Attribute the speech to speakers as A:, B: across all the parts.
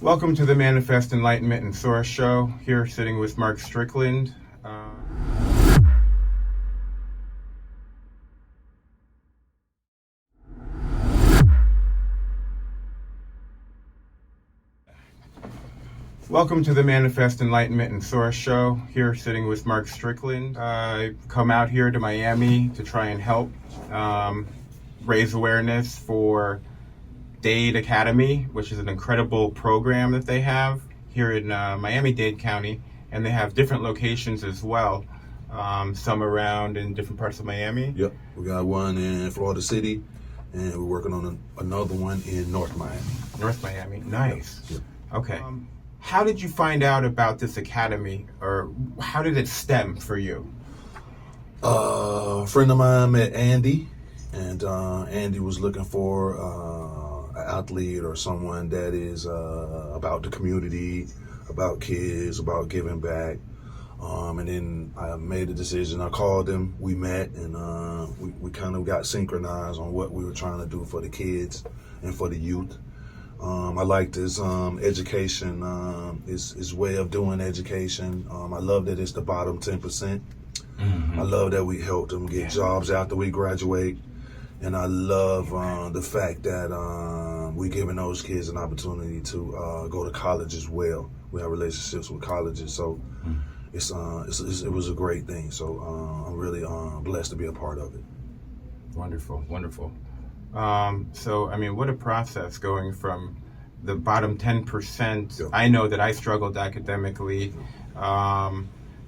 A: Welcome to the Manifest Enlightenment Soar show. Here sitting with Mark Strickland. Welcome to the Manifest Enlightenment Soar show. Here sitting with Mark Strickland. I come out here to Miami to try and help raise awareness for Dade Academy, which is an incredible program that they have here in Miami-Dade County, and they have different locations as well, some around in different parts of Miami.
B: Yep, we got one in Florida City, and we're working on another one in North Miami.
A: North Miami, nice.
B: Yep.
A: Okay. How did you find out about this academy, or how did it stem for you?
B: A friend of mine met Andy, and Andy was looking for an athlete or someone that is about the community, about kids, about giving back. And then I made a decision. I called him, we met, and we kind of got synchronized on what we were trying to do for the kids and for the youth. I liked his education, his way of doing education. I love that it's the bottom 10%. I love that we helped them get jobs after we graduate. And I love the fact that we're giving those kids an opportunity to go to college as well. We have relationships with colleges, so it was a great thing. So I'm really blessed to be a part of it.
A: Wonderful, wonderful. So, I mean, what a process going from the bottom 10%.
B: Yep.
A: I know that I struggled academically.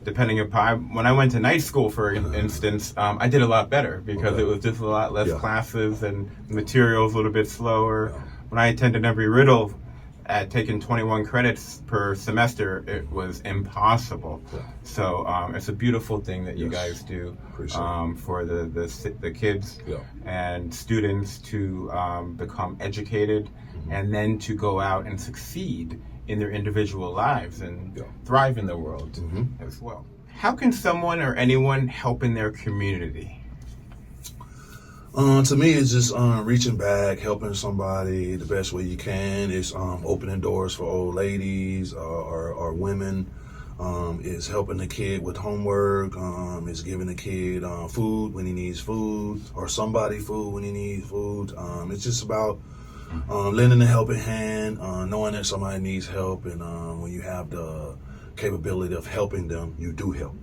A: Depending upon, when I went to night school, for instance, I did a lot better because it was just a lot less classes and materials a little bit slower. When I attended Embry-Riddle at taking 21 credits per semester, it was impossible. So it's a beautiful thing that you guys do for the kids and students to become educated and then to go out and succeed in their individual lives and thrive in the world as well. How can someone or anyone help in their community?
B: To me, it's just reaching back, helping somebody the best way you can. It's opening doors for old ladies or women. It's helping the kid with homework. It's giving the kid food when he needs food, or somebody food when he needs food. It's just about lending a helping hand, knowing that somebody needs help, and when you have the capability of helping them, you do help.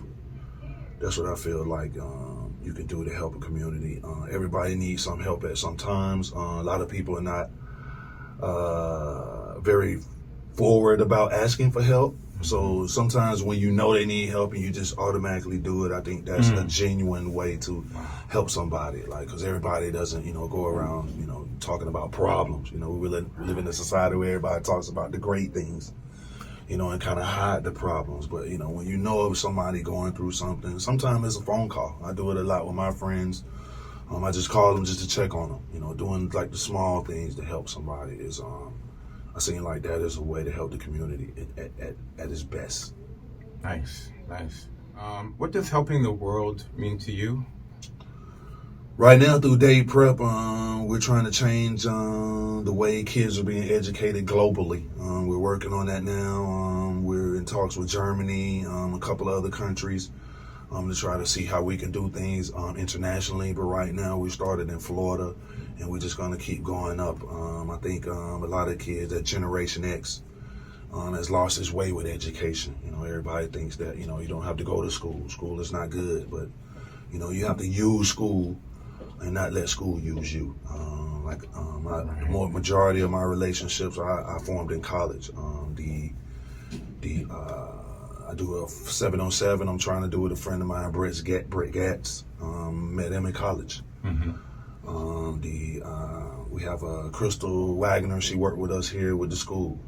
B: That's what I feel like you can do to help a community. Everybody needs some help at some times. A lot of people are not very forward about asking for help. So sometimes when you know they need help and you just automatically do it, I think that's a genuine way to help somebody. Like, because everybody doesn't, go around, talking about problems. We live in a society where everybody talks about the great things, and kind of hide the problems. But, when you know of somebody going through something, sometimes it's a phone call. I do it a lot with my friends. I just call them just to check on them, doing like the small things to help somebody is, I seem like that is a way to help the community at its best.
A: Nice. What does helping the world mean to you?
B: Right now, through Dade Prep, we're trying to change the way kids are being educated globally. We're working on that now. We're in talks with Germany, a couple of other countries, to try to see how we can do things internationally. But right now, we started in Florida, and we're just going to keep going up. I think a lot of kids, that Generation X, has lost its way with education. Everybody thinks that, you don't have to go to school. School is not good, but, you have to use school and not let school use you. The majority of my relationships I formed in college. I do a 7-on-7. I'm trying to do with a friend of mine, Brett Gatz. Met him in college. We have Crystal Wagner. She worked with us here with the school.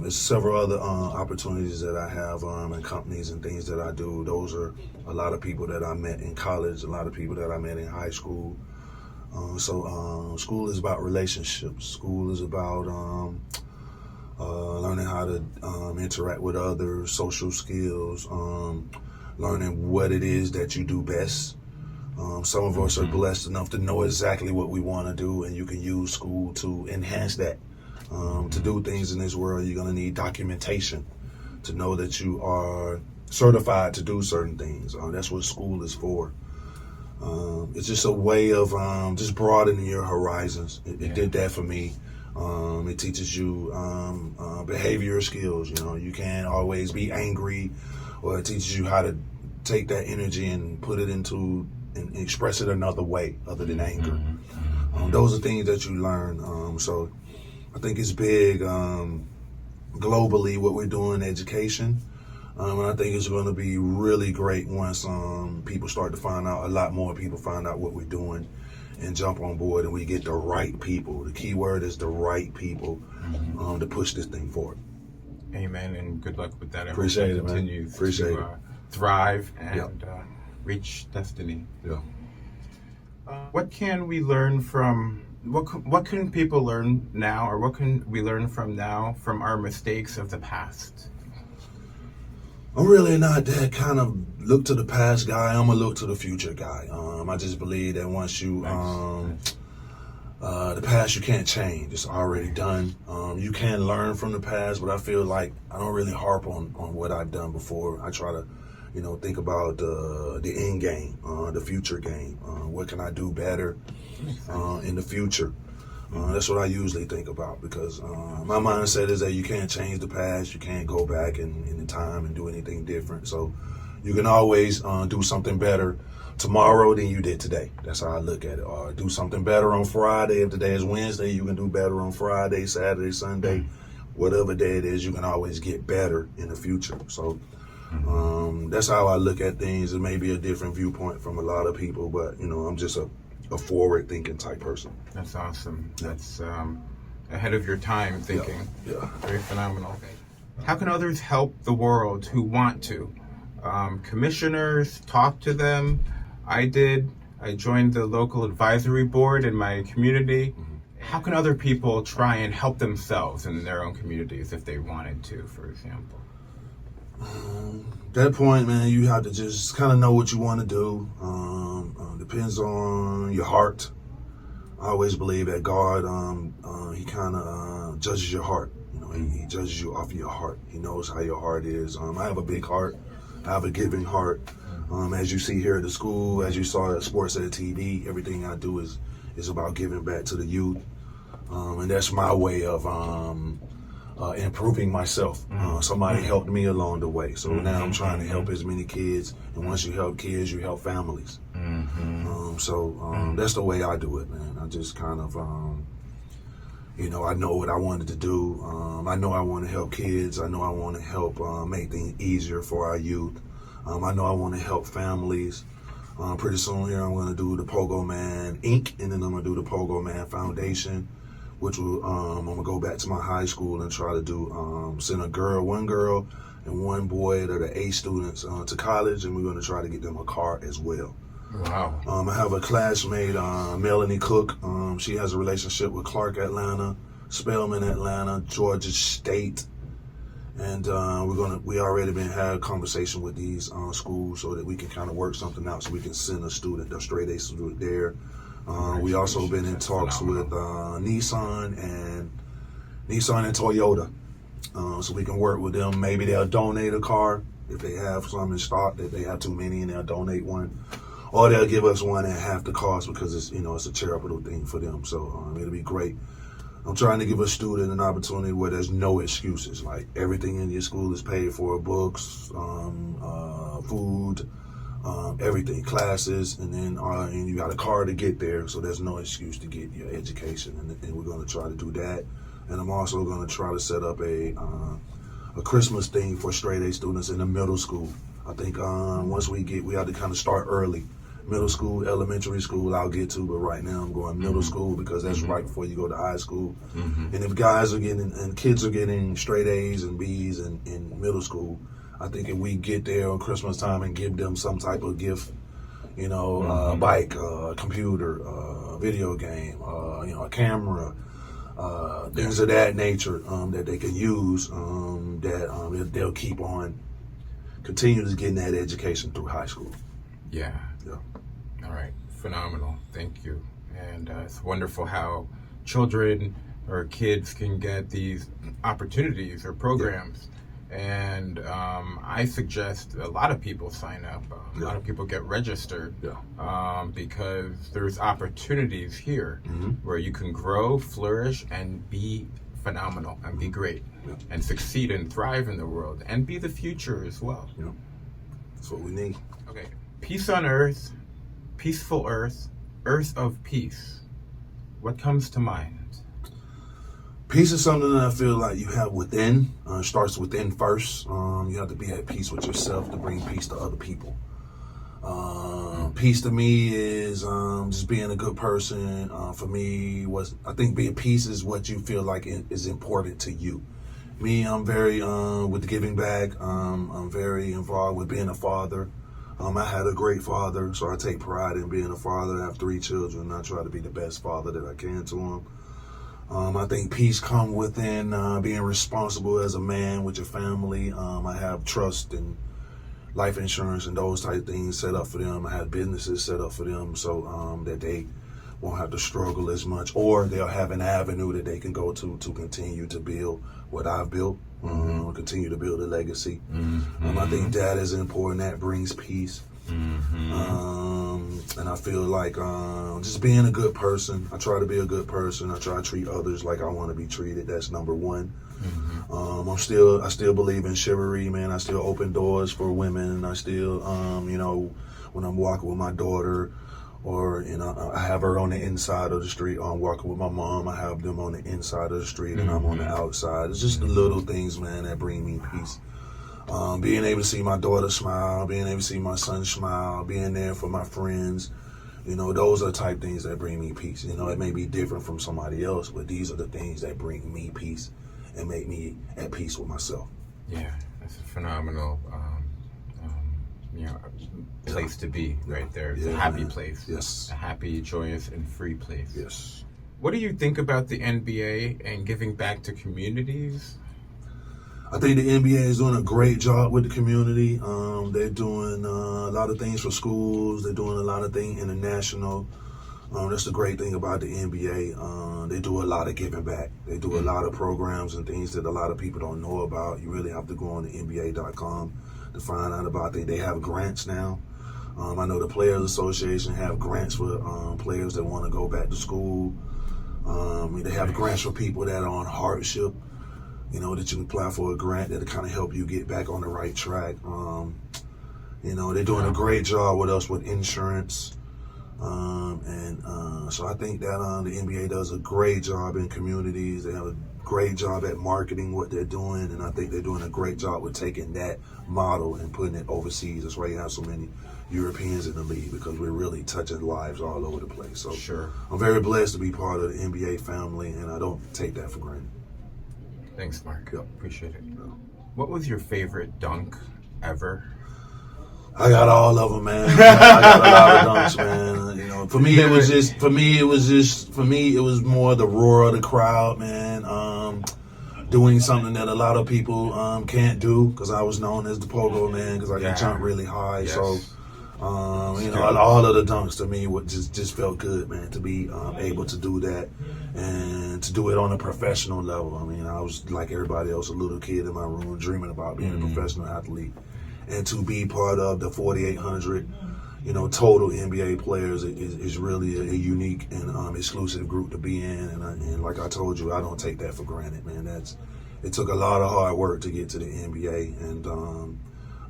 B: There's several other opportunities that I have and companies and things that I do. Those are a lot of people that I met in college, a lot of people that I met in high school. So school is about relationships. School is about learning how to interact with others, social skills, learning what it is that you do best. Some of us are blessed enough to know exactly what we want to do, and you can use school to enhance that. To do things in this world, you're going to need documentation to know that you are certified to do certain things. That's what school is for. It's just a way of just broadening your horizons. It did that for me. It teaches you behavioral skills. You know, you can't always be angry, or it teaches you how to take that energy and put it into and express it another way other than anger. Those are things that you learn. So I think it's big globally what we're doing in education. And I think it's going to be really great once people start to find out, a lot more people find out what we're doing and jump on board, and we get the right people. The key word is the right people to push this thing forward.
A: Amen, and good luck with that.
B: Appreciate it, man.
A: Continues
B: Appreciate
A: to
B: it.
A: Thrive and reach destiny.
B: Yeah.
A: What can we learn from, what can people learn now, or what can we learn from now from our mistakes of the past?
B: I'm really not that kind of look to the past guy. I'm a look to the future guy. I just believe that once you, the past you can't change. It's already done. You can learn from the past, but I feel like I don't really harp on what I've done before. I try to, think about the end game, the future game. What can I do better in the future? That's what I usually think about, because my mindset is that you can't change the past. You can't go back in time and do anything different. So you can always do something better tomorrow than you did today. That's how I look at it. Or do something better on Friday. If today is Wednesday, you can do better on Friday, Saturday, Sunday. Whatever day it is, you can always get better in the future. So that's how I look at things. It may be a different viewpoint from a lot of people, but I'm just a forward-thinking type person.
A: That's awesome. That's ahead of your time thinking.
B: Yeah.
A: Very phenomenal. How can others help the world who want to? Commissioners, talk to them. I joined the local advisory board in my community. How can other people try and help themselves in their own communities if they wanted to, for example?
B: That point, man, you have to just kind of know what you want to do. Depends on your heart. I always believe that God, he kind of judges your heart. He judges you off of your heart. He knows how your heart is. I have a big heart. I have a giving heart. As you see here at the school, as you saw at Sports at the TV, everything I do is about giving back to the youth. And that's my way of improving myself. Somebody helped me along the way. So now I'm trying to help as many kids. And once you help kids, you help families. So that's the way I do it, man. I just kind of, I know what I wanted to do. I know I want to help kids. I know I want to help make things easier for our youth. I know I want to help families. Pretty soon here I'm going to do the Pogo Man Inc. and then I'm going to do the Pogo Man Foundation, which will, I'm going to go back to my high school and try to do, send one girl and one boy that are A students to college, and we're going to try to get them a car as well.
A: Wow.
B: I have a classmate, Melanie Cook. She has a relationship with Clark, Atlanta, Spelman, Atlanta, Georgia State. And we already been had a conversation with these schools so that we can kind of work something out so we can send a straight A student there. We also been in talks with Nissan and Toyota. So we can work with them. Maybe they'll donate a car if they have some in stock, that they have too many and they'll donate one. Or they'll give us one at half the cost because it's it's a charitable thing for them. So it'll be great. I'm trying to give a student an opportunity where there's no excuses. Like everything in your school is paid for: books, food, everything, classes, and then and you got a car to get there. So there's no excuse to get your education, and we're going to try to do that. And I'm also going to try to set up a Christmas thing for straight A students in the middle school. I think once we have to kind of start early. Middle school, elementary school, I'll get to, but right now I'm going middle school because that's right before you go to high school. And if kids are getting straight A's and B's in middle school, I think if we get there on Christmas time and give them some type of gift, a bike, a computer, a video game, a camera, things of that nature that they can use, they'll keep on continue to getting that education through high school.
A: Yeah. All right. Phenomenal. Thank you. And it's wonderful how children or kids can get these opportunities or programs. And I suggest a lot of people sign up. A lot of people get registered because there's opportunities here where you can grow, flourish, and be phenomenal and be great and succeed and thrive in the world and be the future as well.
B: That's what we need.
A: Okay. Peace on earth, peaceful earth, earth of peace. What comes to mind?
B: Peace is something that I feel like you have within. It starts within first. You have to be at peace with yourself to bring peace to other people. Peace to me is just being a good person. For me, I think being peace is what you feel like is important to you. Me, I'm very with giving back. I'm very involved with being a father. I had a great father, so I take pride in being a father. I have 3 children, and I try to be the best father that I can to them. I think peace comes within being responsible as a man with your family. I have trust and life insurance and those type things set up for them. I have businesses set up for them so that they won't have to struggle as much, or they'll have an avenue that they can go to continue to build what I've built, continue to build a legacy. I think that is important. That brings peace. And I feel like just being a good person. I try to be a good person. I try to treat others like I want to be treated. That's number one. I still believe in chivalry, man. I still open doors for women. I still, when I'm walking with my daughter, or I have her on the inside of the street. Or I'm walking with my mom. I have them on the inside of the street, and I'm on the outside. It's just the little things, man, that bring me peace. Being able to see my daughter smile, being able to see my son smile, being there for my friends, those are the type things that bring me peace. It may be different from somebody else, but these are the things that bring me peace and make me at peace with myself.
A: Yeah, that's a phenomenal place to be right there. It's a happy place.
B: Yes.
A: A happy, joyous, and free place.
B: Yes.
A: What do you think about the NBA and giving back to communities?
B: I think the NBA is doing a great job with the community. They're doing a lot of things for schools. They're doing a lot of things international. That's the great thing about the NBA. They do a lot of giving back. They do a lot of programs and things that a lot of people don't know about. You really have to go on the NBA.com to find out about it. They have grants now. I know the Players Association have grants for players that want to go back to school. They have grants for people that are on hardship. That you can apply for a grant that'll kind of help you get back on the right track. They're doing a great job with us with insurance. So I think that the NBA does a great job in communities. They have a great job at marketing what they're doing, and I think they're doing a great job with taking that model and putting it overseas. That's why you have so many Europeans in the league, because we're really touching lives all over the place. So
A: sure.
B: I'm very blessed to be part of the NBA family, and I don't take that for granted.
A: Thanks, Mark.
B: Yep.
A: Appreciate it. What was your favorite dunk ever?
B: I got all of them, man. I got a lot of dunks, man. For me, it was more the roar of the crowd, man. Doing something that a lot of people can't do, because I was known as the pogo man, because I can jump really high. Yes. So, all of the dunks to me just felt good, man, to be able to do that and to do it on a professional level. I mean, I was like everybody else, a little kid in my room dreaming about being a professional athlete. And to be part of the 4,800, total NBA players is really a unique and exclusive group to be in. And like I told you, I don't take that for granted, man. It took a lot of hard work to get to the NBA, and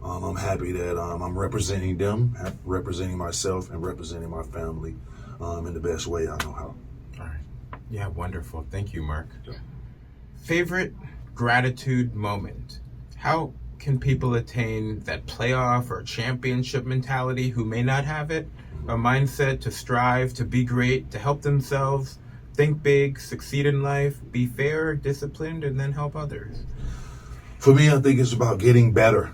B: I'm happy that I'm representing them, representing myself, and representing my family in the best way I know how.
A: All right. Yeah, wonderful. Thank you, Mark. Yeah. Favorite gratitude moment? How can people attain that playoff or championship mentality who may not have it? A mindset to strive, to be great, to help themselves, think big, succeed in life, be fair, disciplined, and then help others.
B: For me, I think it's about getting better.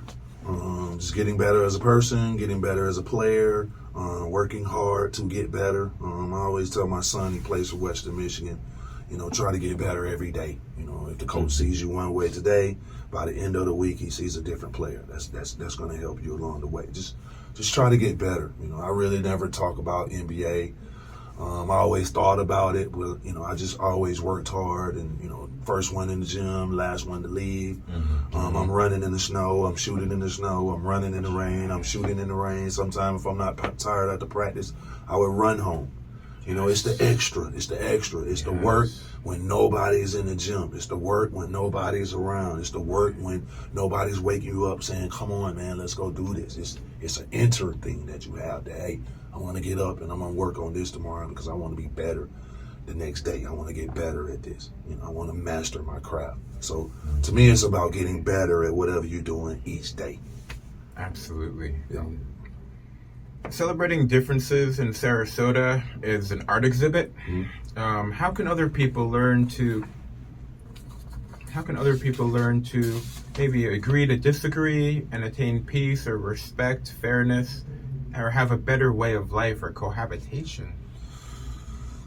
B: Just getting better as a person, getting better as a player, working hard to get better. I always tell my son, he plays for Western Michigan, try to get better every day. If the coach sees you one way today, by the end of the week, he sees a different player. That's going to help you along the way. Just try to get better. I really never talk about NBA I always thought about it, but I just always worked hard, and first one in the gym, last one to leave. I'm running in the snow, I'm shooting in the snow, I'm running in the rain, I'm shooting in the rain. Sometimes if I'm not tired after practice, I would run home. It's the extra, it's the work when nobody's in the gym. It's the work when nobody's around. It's the work when nobody's waking you up saying, come on, man, let's go do this. It's an inner thing that you have that, hey, I want to get up and I'm going to work on this tomorrow because I want to be better the next day. I want to get better at this. I want to master my craft. So to me, it's about getting better at whatever you're doing each day.
A: Absolutely.
B: Yeah.
A: Celebrating differences in Sarasota is an art exhibit. How can other people learn to maybe agree to disagree and attain peace or respect, fairness, or have a better way of life or cohabitation?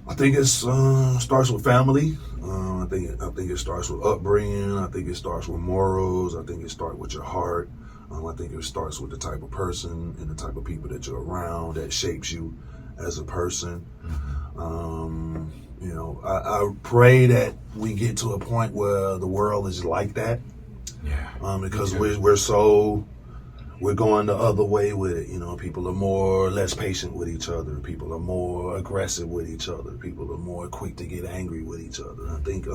B: I think it starts with family. I think it starts with upbringing. I think it starts with morals. I think it starts with your heart. I think it starts with the type of person and the type of people that you're around that shapes you as a person. I pray that we get to a point where the world is like that. Because we're going the other way with it. People are more or less patient with each other. People are more aggressive with each other. People are more quick to get angry with each other. I think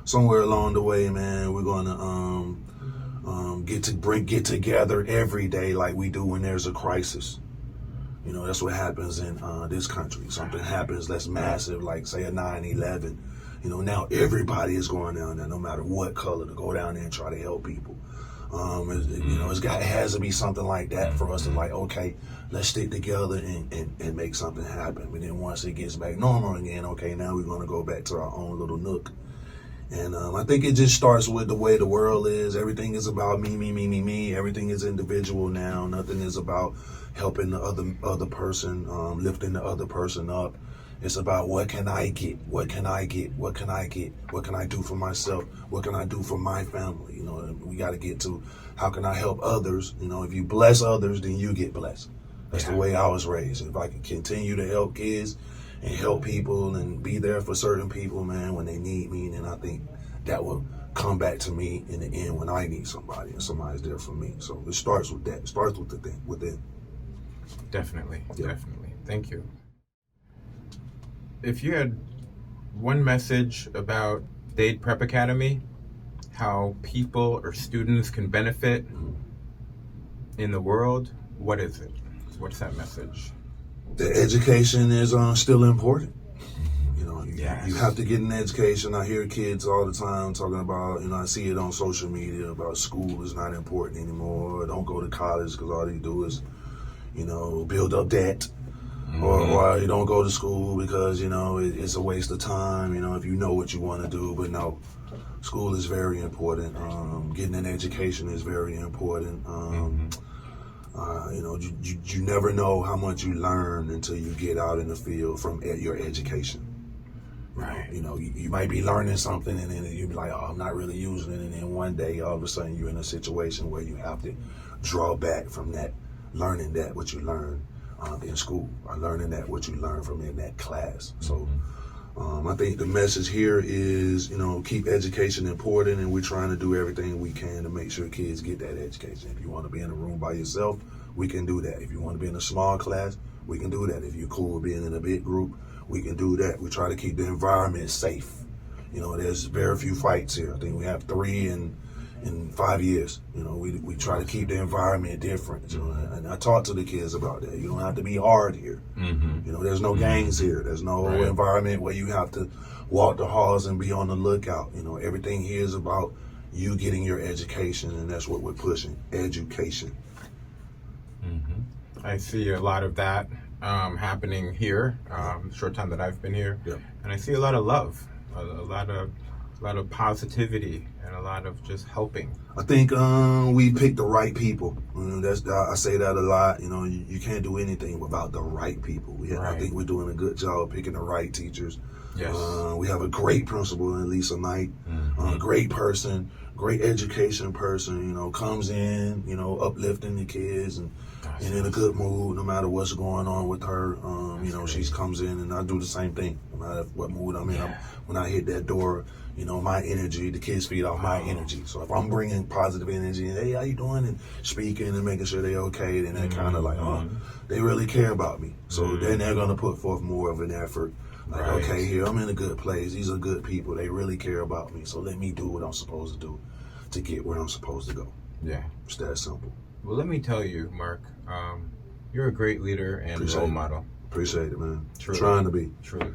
B: somewhere along the way, man, we're going to get together every day like we do when there's a crisis. That's what happens in this country. Something happens that's massive, like say a 9/11. Now everybody is going down there, no matter what color, to go down there and try to help people. It has to be something like that for us to like, okay, let's stick together and make something happen. But then once it gets back normal again, okay, now we're going to go back to our own little nook. And I think it just starts with the way the world is. Everything is about me. Everything is individual now. Nothing is about helping the other person, lifting the other person up. It's about what can I get? What can I get? What can I get? What can I do for myself? What can I do for my family? We got to get to how can I help others? If you bless others, then you get blessed. That's the way I was raised. If I can continue to help kids and help people and be there for certain people, man, when they need me, then I think that will come back to me in the end when I need somebody and somebody's there for me. So it starts with that. It starts with the thing within.
A: Definitely. Thank you. If you had one message about Dade Prep Academy, how people or students can benefit in the world, what is it? What's that message?
B: The education is still important. You have to get an education. I hear kids all the time talking about, I see it on social media about school is not important anymore. Don't go to college because all they do is, build up debt. Or you don't go to school because, it's a waste of time, if you know what you want to do. But no, school is very important. Getting an education is very important. You never know how much you learn until you get out in the field from your education.
A: Right.
B: You might be learning something and then you be like, oh, I'm not really using it. And then one day, all of a sudden, you're in a situation where you have to draw back from that, learning that what you learned in school, or learning that what you learned from in that class. So I think the message here is, keep education important, and we're trying to do everything we can to make sure kids get that education. If you want to be in a room by yourself, we can do that. If you want to be in a small class, we can do that. If you're cool with being in a big group, we can do that. We try to keep the environment safe. There's very few fights here. I think we have 3 in 5 years. We try to keep the environment different. And I talk to the kids about that. You don't have to be hard here. There's no gangs here. There's no environment where you have to walk the halls and be on the lookout. Everything here is about you getting your education, and that's what we're pushing, education.
A: I see a lot of that happening here, short time that I've been here. And I see a lot of love, a lot of positivity, and a lot of just helping.
B: I think we picked the right people. I say that a lot. You can't do anything without the right people. I think we're doing a good job picking the right teachers.
A: Yes.
B: We have a great principal in Lisa Knight, great person, great education person, you know, comes in, you know, uplifting the kids and in a good mood no matter what's going on with her. You know, she comes in and I do the same thing. No matter what mood I'm in, when I hit that door, you know, my energy, the kids feed off my energy. So if I'm bringing positive energy and, hey, how you doing? And speaking and making sure they're okay, then that kind of like, they really care about me. So then they're going to put forth more of an effort. Like, okay, here, I'm in a good place. These are good people. They really care about me. So let me do what I'm supposed to do to get where I'm supposed to go.
A: Yeah.
B: It's that simple.
A: Well, let me tell you, Mark, you're a great leader and role model.
B: Appreciate it, man.
A: Truly.
B: Trying to be.
A: Truly.